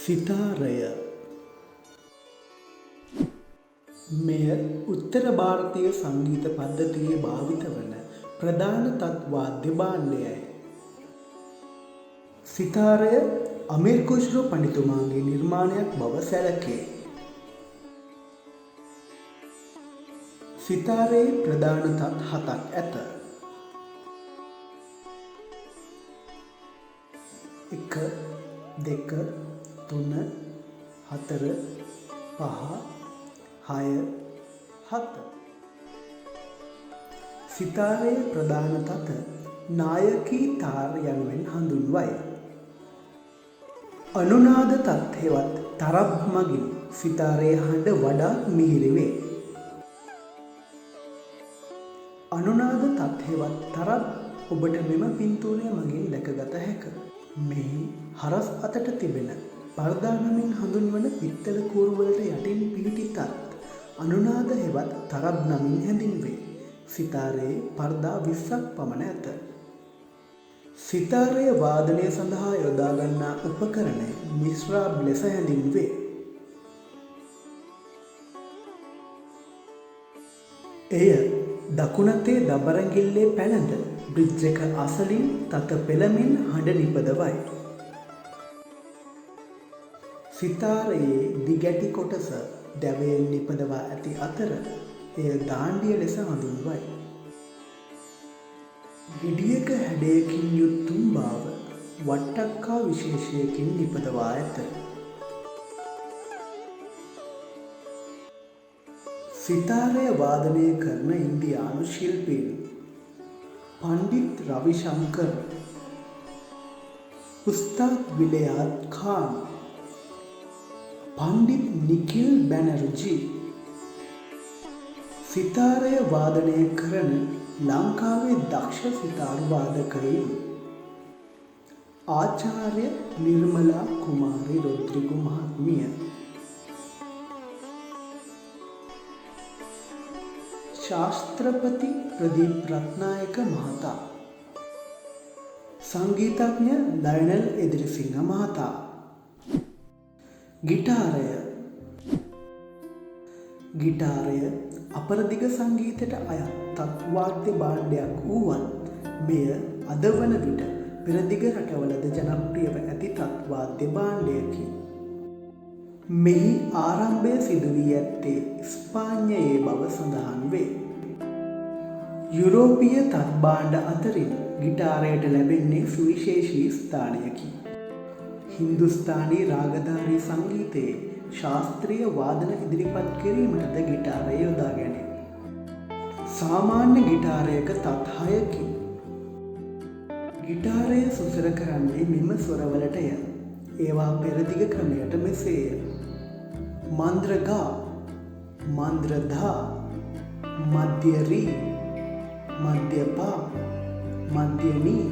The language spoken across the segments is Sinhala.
සිතාරය මෙය උත්තර භාරතීය සංගීත පද්ධතියේ භාවිත වන ප්‍රධාන තත් වාද්‍ය භාණ්ඩයයි. සිතාරය අමීර් ඛුස්රෝ පඬිතුමාගේ නිර්මාණයක් බව සැලකේ. සිතාරයේ ප්‍රධාන තත් 7ක් ඇත. 1 2 3 4 5 6 7. සිතාරයේ ප්‍රධාන තත නායකී තාර යනුවෙන් හඳුන්වයි. අනුනාද තත් හෙවත් තරබ් මගින් සිතාරයේ හඬ වඩාත් මිහිරි වේ. අනුනාද තත් හෙවත් තරබ් ඔබට මෙම පින්තූරය මගින් දැකගත හැක. මෙහි හරස් අතට තිබෙන පර්දා නමින් හඳුන්වන පිත්තල කූරුවලට යටින් පිහිටි තත් අනුනාද හෙවත් තරබ් නමින් හැඳින්වේ. සිතාරයේ පර්දා 20ක් පමණ ඇත. සිතාරය වාදනය සඳහා යොදාගන්නා උපකරණය මිස්රාබ් ලෙස හැඳින්වේ. එය දකුණතේ දබරැඟිල්ලේ පැළඳ බ්‍රිජ් එක අසලින් තත පෙළමින් හඬ නිපදවයි. සිතාරයේ දිගැටි කොටස දැවයෙන් නිපදවා ඇති අතර එය දාණ්ඩිය ලෙස හඳුන්වයි. ගෙඩියක හැඩයකින් යුත් තුම්බාව වට්ටක්කා විශේෂයකින් නිපදවා ඇත. සිතාරය වාදනය කරන ඉන්දියානු ශිල්පීන් පණ්ඩිත් රවිශංකර්, උස්තාද් විලයාත් ખાન, පණ්ඩිත් නිඛිල් බැනර්ජී. සිතාරය වාදනය කරන ලංකාවේ දක්ෂ සිතාර් වාදකයින් ආචාර්ය නිර්මලා කුමාරි රොද්රිගු මහත්මිය, ශාස්ත්‍රපති ප්‍රදීප් රත්නායක මහතා, සංගීතඥ ලයනල් එදිරිසිංහ මහතා. ගිටාරය අපරදිග සංගීතයට අයත් තත් වාද්‍ය භාණ්ඩයක් වුවත් මෙය අද වන විට පෙරදිග රටවලද ජනප්‍රියව ඇති තත් වාද්‍ය භාණ්ඩයකි. මෙහි ආරම්භය සිදු වී ඇත්තේ ස්පාඤ්ඤයේ බව සඳහන් වේ. යුරෝපීය තත් භාණ්ඩ අතරින් ගිටාරයට ලැබෙන්නේ සුවිශේෂී ස්ථානයකි. හින්දුස්ථානී රාගධාරී සංගීතයේ ශාස්ත්‍රීය වාදන ඉදිරිපත් කිරීමටද ගිටාරය යොදා ගැනේ. සාමාන්‍ය ගිටාරයක තත් 6කි. ගිටාරය සුසර කරන්නේ මෙම ස්වරවලටය. ඒවා පෙරදිග ක්‍රමයට මෙසේය. මන්ද්‍ර ගා, මන්ද්‍ර ධා, මධ්‍ය රී, මධ්‍ය පා, මධ්‍ය නී,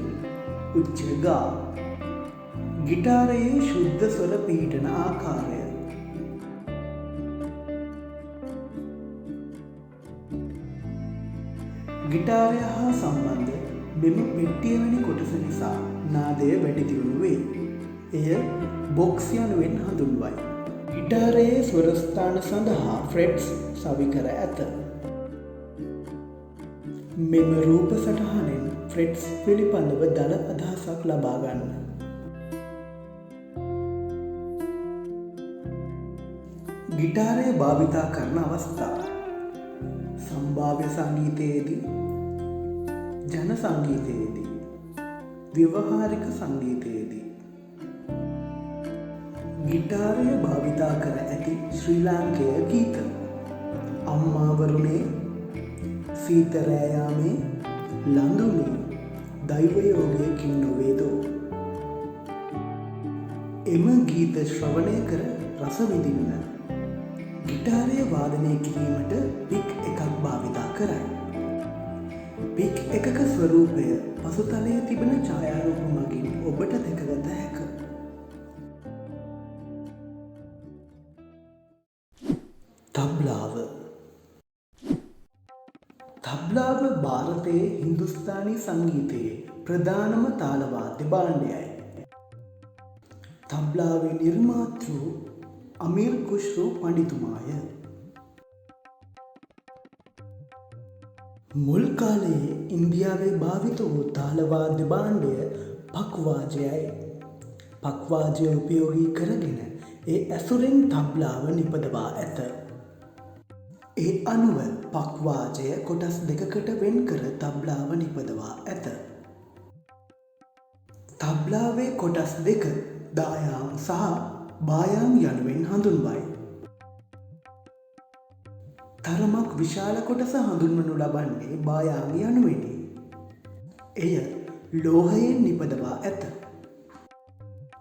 උච්ච ගා. ගිටාරයේ ශුද්ධ ස්වර පිහිටන ආකාරය. ගිටාරය හා සම්බන්ධ මෙම පෙට්ටිය වැනි කොටස නිසා නාදය වැඩි දියුණු වේ. එය බොක්ස් යනුවෙන් හඳුන්වයි. ගිටාරයේ ස්වරස්ථාන සඳහා ෆ්‍රෙට්ස් සවිකර ඇත. මෙම රූප සටහනෙන් ෆ්‍රෙට්ස් පිළිබඳව දළ අදහසක් ලබා ගන්න. ගිටාරය භාවිතා කරන අවස්ථා සම්භාව්‍ය සංගීතයේදී, ජන සංගීතයේදී, ව්‍යවහාරික සංගීතයේදී. ගිටාරය භාවිතා කර ඇති ශ්‍රී ලාංකේය ගීත අම්මා වරුණේ, සීත රෑ යාමේ, ලඳුනේ, දෛවයෝගයකින් නොවේදෝ. එම ගීත ශ්‍රවණය කර රස විඳින්න ගිටාරය වාදනය කිරීමට පික් එකක් භාවිතා කරයි. පික් එකක ස්වරූපය පසුතලයේ තිබෙන ඡායාරූප මගින් ඔබට දැකගත හැක. තබ්ලාව. තබ්ලාව ಭಾರತයේ හින්දුස්ථානී සංගීතයේ ප්‍රධානම තාල වාද්‍ය භාණ්ඩයයි. තබ්ලාවේ නිර්මාතෘ අමීර් ඛුස්රෝ පඬිතුමාය. මුල් කාලයේ ඉන්දියාවේ භාවිත වූ තාලවාද්‍ය භාණ්ඩය පක්වාජයයි. පක්වාජය උපයෝගී කරගෙන ඒ ඇසුරෙන් තබ්ලාව නිපදවා ඇත. ඒ අනුව පක්වාජය කොටස් දෙකකට වෙන් කර තබ්ලාව නිපදවා ඇත. තබ්ලාවේ කොටස් දෙක දායාම් සහ බායාම් යනුවෙන් හඳුන්වයි. තරමක් විශාල කොටස හඳුන්වනු ලබන්නේ බායාම් යනුවෙනි. එය ලෝහයෙන් නිපදවා ඇත.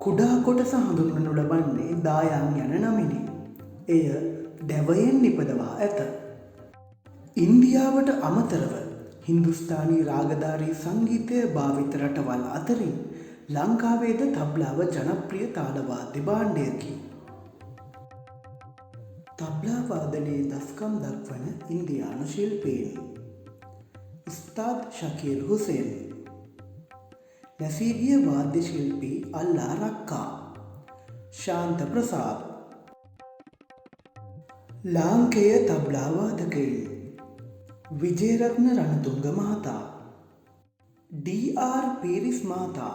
කුඩා කොටස හඳුන්වනු ලබන්නේ දායාම් යන නමිනි. එය දැවයෙන් නිපදවා ඇත. ඉන්දියාවට අමතරව හින්දුස්ථානී රාගධාරී සංගීතය භාවිත රටවල් අතරින් ලංකාවේද තබ්ලාව ජනප්‍රිය තාලවාද්‍ය භාණ්ඩයකි. තබ්ලා වාදනයේ දස්කම් දක්වන ඉන්දියානු ශිල්පීන් උස්තාද් ශකීර් හුසේන්, නැසීගිය වාද්‍ය ශිල්පී අල්ලා රක්කා, ශාන්ත ප්‍රසාද්, ලාංකේය තබ්ලා වාදකයින් විජේරත්න රණතුංග මහතා, ඩී.ආර්. පීරිස් මහතා,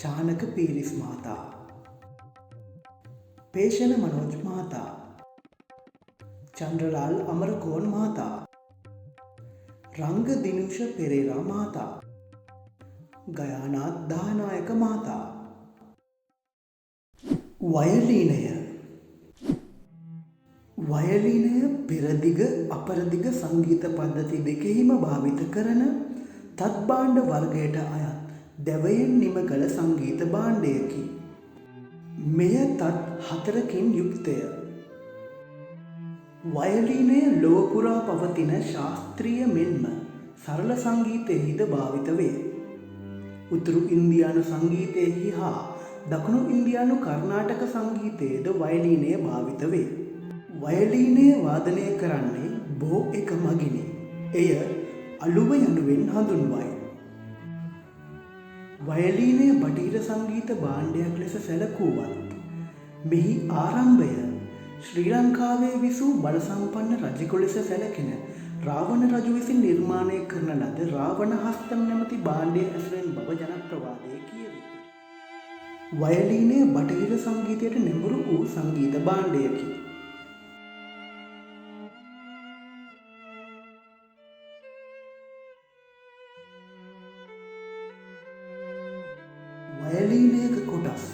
චානක පීරිස් මහතා, පේෂණ මනෝජ් මහතා, චන්ද්‍රලාල් අමරකෝන් මහතා, රංග දිනුෂ පෙරේරා මහතා, ගයානාත් දානායක මහතා. වයලීනය. වයලීනය පෙරදිග අපරදිග සංගීත පද්ධති දෙකෙහිම භාවිත කරන තත් භාණ්ඩ වර්ගයට අයත් දැවයෙන් නිම කළ සංගීත භාණ්ඩයකි. මෙය තත් 4කින් යුක්තය. වයලීනය ලොව පුරා පවතින ශාස්ත්‍රීය මෙන්ම සරල සංගීතයෙහිද භාවිත වේ. උතුරු ඉන්දියානු සංගීතයෙහි හා දකුණු ඉන්දියානු කර්නාටක සංගීතයේද වයලීනය භාවිත වේ. වයලීනය වාදනය කරන්නේ බෝ එක මගිනි. එය අලුව යනුවෙන් හඳුන්වයි. වයලීනය බටහිර සංගීත භාණ්ඩයක් ලෙස සැලකුවත් මෙහි ආරම්භය ශ්‍රී ලංකාවේ විසූ බලසම්පන්න රජෙකු ලෙස සැලකෙන රාවණ රජු විසින් නිර්මාණය කරන ලද රාවණ හස්තම් නැමැති භාණ්ඩය ඇසුරෙන් බව ජනප්‍රවාදයේ කියවේ. වයලීනය බටහිර සංගීතයට නැඹුරු වූ සංගීත භාණ්ඩයකි. වයලීනයක කොටස්.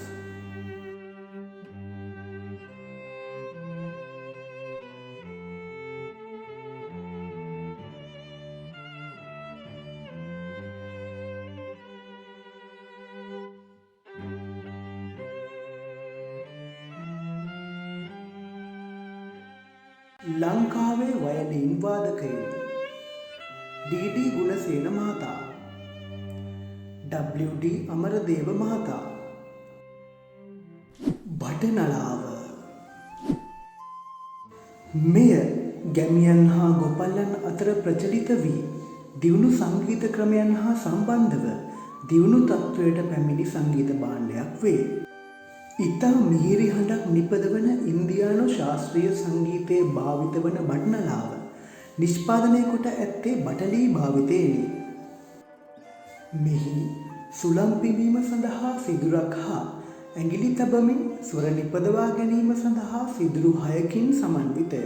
ලංකාවේ වයලීන් වාදකයින් ඩී.ඩී. ගුණසේන මහතා, ඩබ්ලිව්.ඩී. අමරදේව මහතා. බටනලාව. මෙය ගැමියන් හා ගොපල්ලන් අතර ප්‍රචලිත වී දියුණු සංගීත ක්‍රමයන් හා සම්බන්ධව දියුණු තත්ත්වයට පැමිණි සංගීත භාණ්ඩයක් වේ. ඉතා මිහිරි හඬක් නිපදවන ඉන්දියානු ශාස්ත්‍රීය සංගීතයේ භාවිත වන බටනලාව නිෂ්පාදනය කොට ඇත්තේ බටලී භාවිතයෙනි. මෙහි සුළං පිබීම සඳහා සිදුරක් හා ඇඟිලි තබමින් ස්වර නිපදවා ගැනීම සඳහා සිදුරු 6කින් සමන්විතය.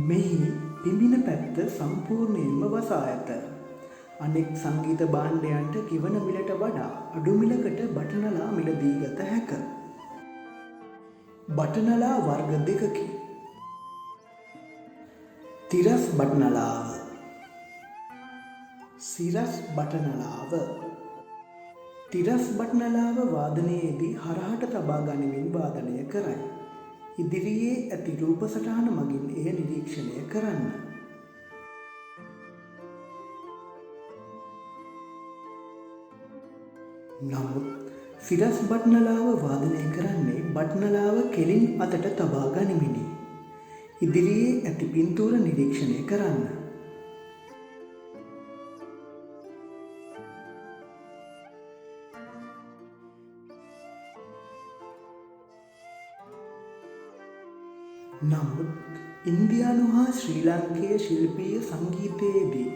මෙහි පිඹින පැත්ත සම්පූර්ණයෙන්ම වසා ඇත. අනෙක් සංගීත භාණ්ඩයන්ට කිවන මිලට වඩා අඩු මිලකට බටනලා මිලදී ගත හැක. බටනලා වර්ග දෙකකි. තිරස් බටනලාව, සිරස් බටනලාව. තිරස් බටනලාව වාදනයේදී හරහට තබා ගනිමින් වාදනය කරයි. ඉදිරියේ ඇති රූප සටහන මගින් එය නිරීක්ෂණය කරන්න. නමුත් සිරස් බටනලාව වාදනය කරන්නේ බටනලාව කෙලින් අතට තබා ගනිමිනි. ඉදිරියේ ඇති පින්තූර නිරීක්ෂණය කරන්න. නමුත් ඉන්දියානු හා ශ්‍රී ලාංකේය ශිල්පීය සංගීතයේදී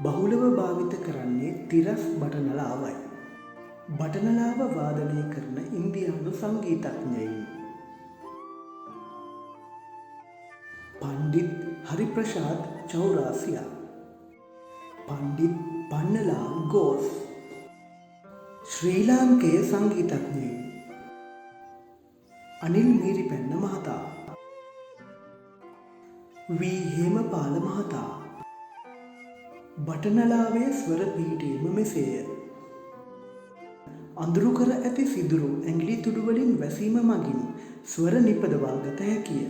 බහුලව භාවිත කරන්නේ තිරස් බටනලාවයි. බටනලාව වාදනය කරන ඉන්දියානු සංගීතඥයින් පණ්ඩිත් හරිප්‍රසාද් චෞරාසියා, පණ්ඩිත් පන්නලා ගෝස්. ශ්‍රී ලාංකේය සංගීතඥයින් අනිල් මීරිපැන්න මහතා, වී හේමපාල මහතා. බටනලාවේ ස්වර පිහිටීම මෙසේය. අඳුරු කර ඇති සිදුරු ඇඟිලි තුඩුවලින් වැසීම මගින් ස්වර නිපදවා ගත හැකිය.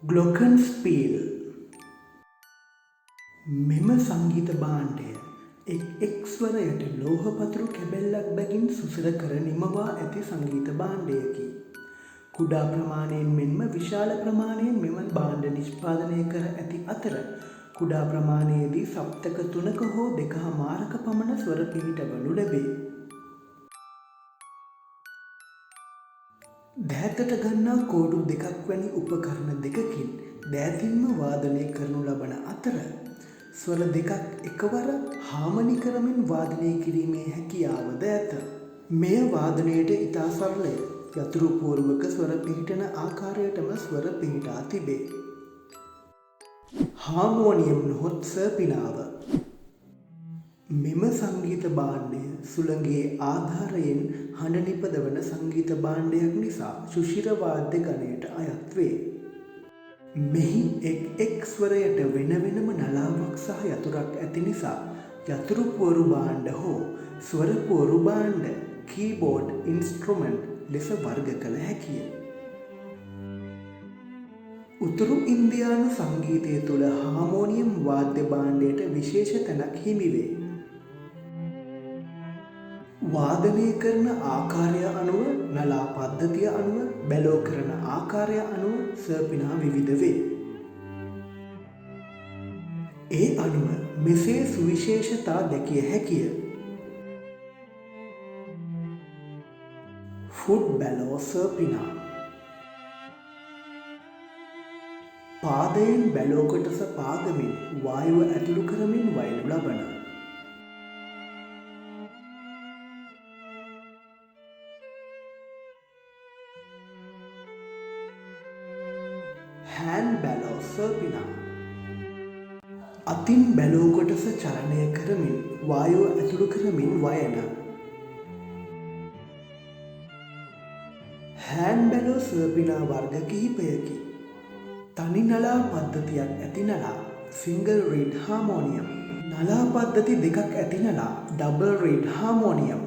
ග්ලොකන්ස්පීල්. මෙම සංගීත භාණ්ඩය එක් ස්වරයට ලෝහ පතුරු කැබැල්ලක් බැගින් සුසර කර නිමවා ඇති සංගීත භාණ්ඩයකි. කුඩා ප්‍රමාණයෙන් මෙන්ම විශාල ප්‍රමාණයෙන් මෙම භාණ්ඩ නිෂ්පාදනය කර ඇති අතර කුඩා ප්‍රමාණයේදී සප්තක 3ක හෝ 2.5ක පමණ ස්වර පිහිටවනු ලැබේ. දෑතට ගන්නා කෝඩු 2ක් වැනි උපකරණ දෙකකින් දෑතින්ම වාදනය කරනු ලබන අතර ස්වර දෙකක් එකවර හාමනි කරමින් වාදනය කිරීමේ හැකියාවද ඇත. මෙය වාදනයට ඉතා සරලය. යතුරු පූර්වක ස්වර පිහිටන ආකාරයටම ස්වර පිහිටා තිබේ. හාමෝනියම් නොහොත් සර්පිනාව. මෙම සංගීත භාණ්ඩය සුළඟේ ආධාරයෙන් හඬ නිපදවන සංගීත භාණ්ඩයක් නිසා ශුෂිර වාද්‍ය ගණයට අයත් වේ. මෙහි එක් ස්වරයට වෙන වෙනම නලාවක් සහ යතුරක් ඇති නිසා යතුරු පුවරු භාණ්ඩ හෝ ස්වර පුවරු භාණ්ඩ කීබෝඩ් ඉන්ස්ට්‍රුමන්ට් ලෙස වර්ග කළ හැකිය. උතුරු ඉන්දියානු සංගීතය තුළ හාමෝනියම් වාද්‍ය භාණ්ඩයට විශේෂ තැනක් හිමි වේ. වාදනය කරන ආකාරය අනුව, නලා පද්ධතිය අනුව, බැලෝ කරන ආකාරය අනුව සර්පිනා විවිධ වේ. ඒ අනුව මෙසේ සුවිශේෂතා දැකිය හැකිය. ෆුට් බැලෝ සර්පිනා. පාදයෙන් බැලෝ කොටස පාගමින් වායුව ඇතුළු කරමින් වයනු ලබන. හෑන්ඩ් බැලෝ සර්පිනා. අතින් බැලෝ කොටස චලනය කරමින් වායුව ඇතුළු කරමින් වයන. හෑන්ඩ් බැලෝ සර්පිනා වර්ග කිහිපයකි. තනි නලා පද්ධතියක් ඇති නලා සිංගල් රීඩ් හාමෝනියම්. නලා පද්ධති දෙකක් ඇති නලා ඩබල් රීඩ් හාමෝනියම්.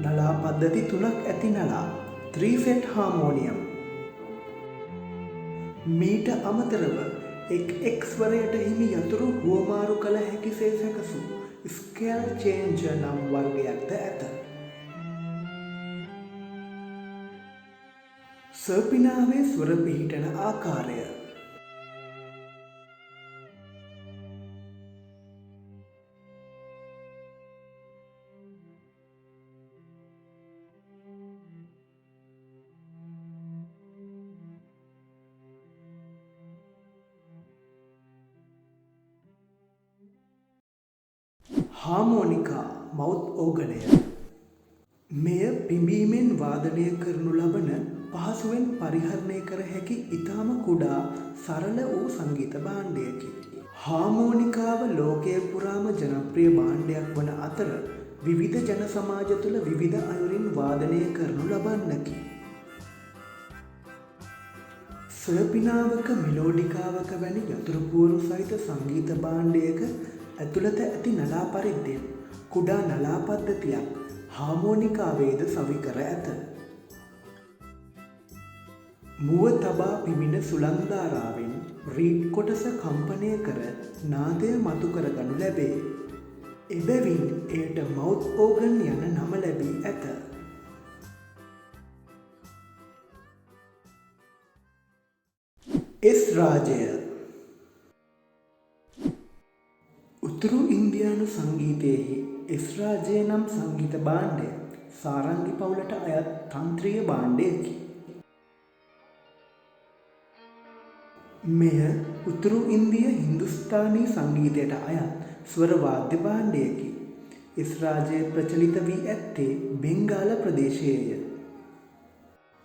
නලා පද්ධති 3ක් ඇති නලා 3 සෙට් හාමෝනියම්. මීට අමතරව එක් ස්වරයට හිමි යතුරු හුවමාරු කළ හැකි සේ සැකසු ස්කේල් චේන්ජර් නම් වර්ගයක්ද ඇත. සර්පිනාවේ ස්වර පිහිටන ආකාරය. හාමෝනිකා මවුත් ඕගනය. මෙය පිඹීමෙන් වාදනය කරනු ලබන පහසුවෙන් පරිහරණය කර හැකි ඉතාම කුඩා සරල වූ සංගීත භාණ්ඩයකි. හාමෝනිකාව ලෝකය පුරාම ජනප්‍රිය භාණ්ඩයක් වන අතර විවිධ ජන සමාජ තුළ විවිධ අයුරින් වාදනය කරනු ලබන්නකි. සර්පිනාවක මෙලෝඩිකාවක වැනි යතුරු පුවරු සහිත සංගීත භාණ්ඩයක ඇතුළත ඇති නලා පරිද්දෙන් කුඩා නලා පද්ධතියක් හාමෝනිකාවේද සවි කර ඇත. මුව තබා පිමින සුළංධාරාවෙන් රීඩ් කොටස කම්පනය කර නාදය මතු කරගනු ලැබේ. එබැවින් එයට මවුත් ඕගන් යන නම ලැබී ඇත. එස් රාජය. උතුරු ඉන්දියානු සංගීතයෙහි එස් රාජය නම් සංගීත භාණ්ඩය සාරංගි පවුලට අයත් තන්ත්‍රීය භාණ්ඩයකි. මෙය උතුරු ඉන්දිය හින්දුස්ථානී සංගීතයට අයත් ස්වර වාද්‍ය භාණ්ඩයකි. එස් රාජය ප්‍රචලිත වී ඇත්තේ බෙන්ගාල ප්‍රදේශයේය.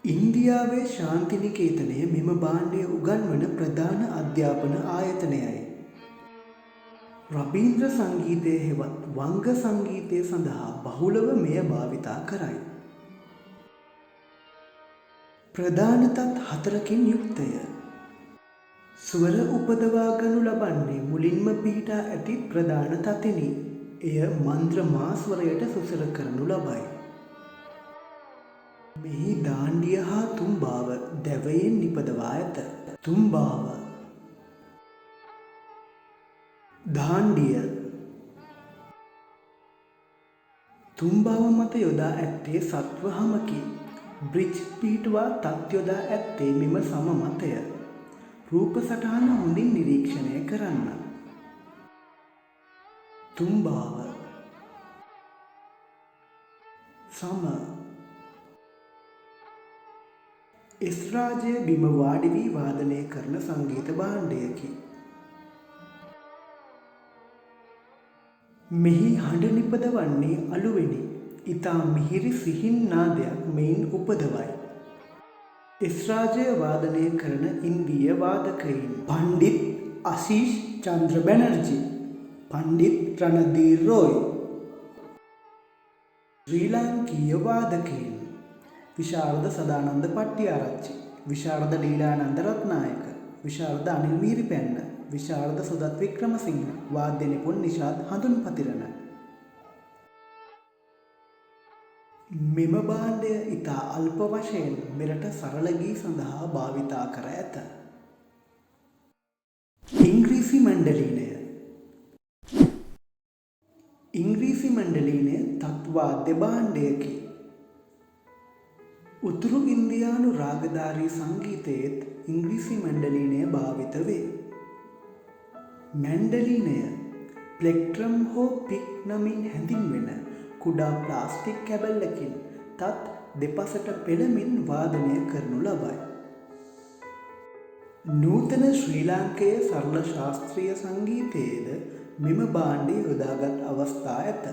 ඉන්දියාවේ ශාන්තිනිකේතනය මෙම භාණ්ඩය උගන්වන ප්‍රධාන අධ්‍යාපන ආයතනයයි. රබීන්ද්‍ර සංගීතය හෙවත් වංග සංගීතය සඳහා බහුලව මෙය භාවිතා කරයි. ප්‍රධාන තත් 4කින් යුක්තය. ස්වර උපදවා ගනු ලබන්නේ මුලින්ම පිහිටා ඇති ප්‍රධාන තතිනි. එය මන්ත්‍ර මාස්වරයට සුසර කරනු ලබයි. මෙහි දාණ්ඩිය හා තුම්බාව දැවයෙන් නිපදවා ඇත. තුම්බාව දාණ්ඩිය තුම්බාව මත යොදා ඇත්තේ සත්ව හමකි. බ්‍රිජ් පිහිටුවා තත් යොදා ඇත්තේ මෙම සම මතය. රූප සටහන හොඳින් නිරීක්ෂණය කරන්න. තුම්බාව සම එස් රාජය බිම වාඩි වී වාදනය කරන සංගීත භාණ්ඩයකි. මෙහි හඬ නිපදවන්නේ අලුවෙනි. ඉතා මිහිරි සිහින් නාදයක් මෙයින් උපදවයි. එස් රාජය වාදනය කරන ඉන්දීය වාදකයින් පණ්ඩිත් ආශීෂ් චන්ද්‍ර බැනර්ජී, පණ්ඩිත් රණදීර් රොයි. ශ්‍රී ලාංකීය වාදකයින් විශාරද සදානන්ද පට්ටිආරච්චි, විශාරද ලීලානන්ද රත්නායක, විශාරද අනිල් මීරිපැන්න, විශාරද සුදත් වික්‍රමසිංහ, වාද්‍ය නිපුන් නිශාත් හඳුන්පතිරණ. මෙම භාණ්ඩය ඉතා අල්ප වශයෙන් මෙරට සරල ගී සඳහා භාවිතා කර ඇත. ඉංග්‍රීසි මණ්ඩලීනය. ඉංග්‍රීසි මණ්ඩලීනය තත්වාද්‍ය භාණ්ඩයකි. උතුරු ඉන්දියානු රාගධාරී සංගීතයේත් ඉංග්‍රීසි මණ්ඩලීනය භාවිත වේ. මැන්ඩලීනය ප්ලෙක්ට්‍රම් හෝ පික් නමින් හැඳින්වෙන කුඩා ප්ලාස්ටික් කැබැල්ලකින් තත් දෙපසට පෙළමින් වාදනය කරනු ලබයි. නූතන ශ්‍රී ලාංකේය සරල ශාස්ත්‍රීය සංගීතයේද මෙම භාණ්ඩය යොදාගත් අවස්ථා ඇත.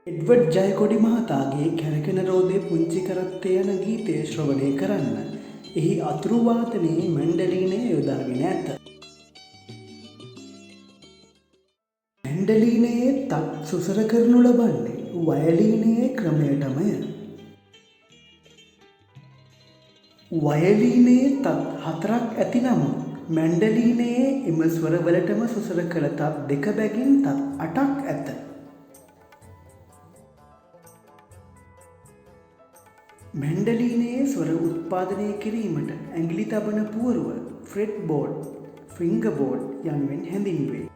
එඩ්වඩ් ජයකොඩි මහතාගේ කැරකෙන රෝදේ පුංචි කරත්තේ යන ගීතය ශ්‍රවණය කරන්න. එහි අතුරු වාදනයේ මැන්ඩලීනය යොදාගෙන ඇත. මැන්ඩලීනයේ තත් සුසර කරනු ලබන්නේ වයලීනයේ ක්‍රමයටමය. වයලීනයේ තත් 4ක් ඇති නමුත් මැන්ඩලීනයේ එම ස්වරවලටම සුසර කළ තත් 2 බැගින් තත් 8ක් ඇත. මැන්ඩලීනයේ ස්වර උත්පාදනය කිරීමට ඇඟිලි තබන පුවරුව ෆ්‍රෙට් බෝඩ්, ෆිංගර් බෝඩ් යනුවෙන් හැඳින්වේ.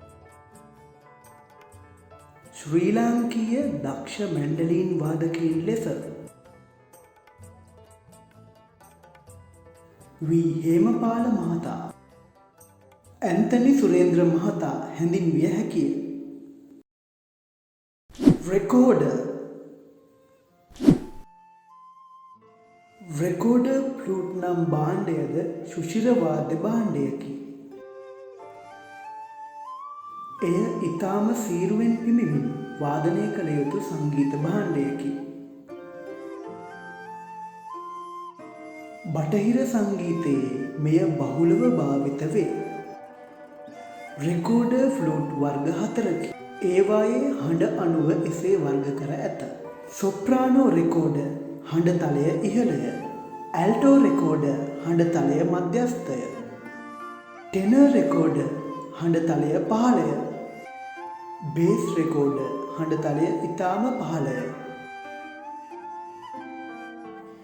ශ්‍රී ලාංකීය දක්ෂ මැන්ඩලීන් වාදකයින් ලෙස වී හේමපාල මහතා, ඇන්තනි සුරේන්ද්‍ර මහතා හැඳින්විය හැකිය. රෙකෝඩර් ෆ්ලූට් නම් භාණ්ඩයද ශුෂිර වාද්‍ය භාණ්ඩයකි. එය ඉතාම සීරුවෙන් පිඹිමින් වාදනය කළ යුතු සංගීත භාණ්ඩයකි. බටහිර සංගීතයේ මෙය බහුලව භාවිත වේ. රෙකෝඩර් ෆ්ලූට් වර්ග 4කි. ඒවායේ හඬ අණුව එසේ වර්ග කර ඇත. සොප්‍රානෝ රෙකෝඩර් හඬ තලය ඉහළය. ඇල්ටෝ රෙකෝඩර් හඬ තලය මධ්‍යස්ථය. ටෙනර් රෙකෝඩර් හඬ තලය පහළය. බේස් රෙකෝඩර් හඬ තලය ඉතාම පහළය.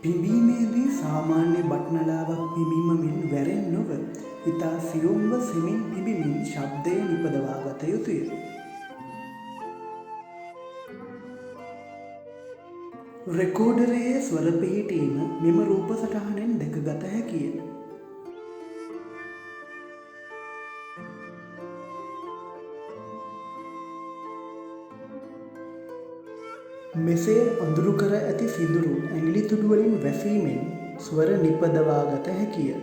පිඹීමේදී සාමාන්‍ය බට්නලාවක් පිඹීම මෙන් වැරෙන් නොව ඉතා සියුම්ව සෙමින් පිඹිමින් ශබ්දය නිපදවා ගත යුතුය. රෙකෝඩරයේ ස්වර පිහිටීම මෙම රූප සටහනෙන් දැකගත හැකිය. මෙසේ අඳුරු කර ඇති සිදුරු ඇඟිලි තුඩු වලින් වැසීමෙන් ස්වර නිපදවා ගත හැකිය.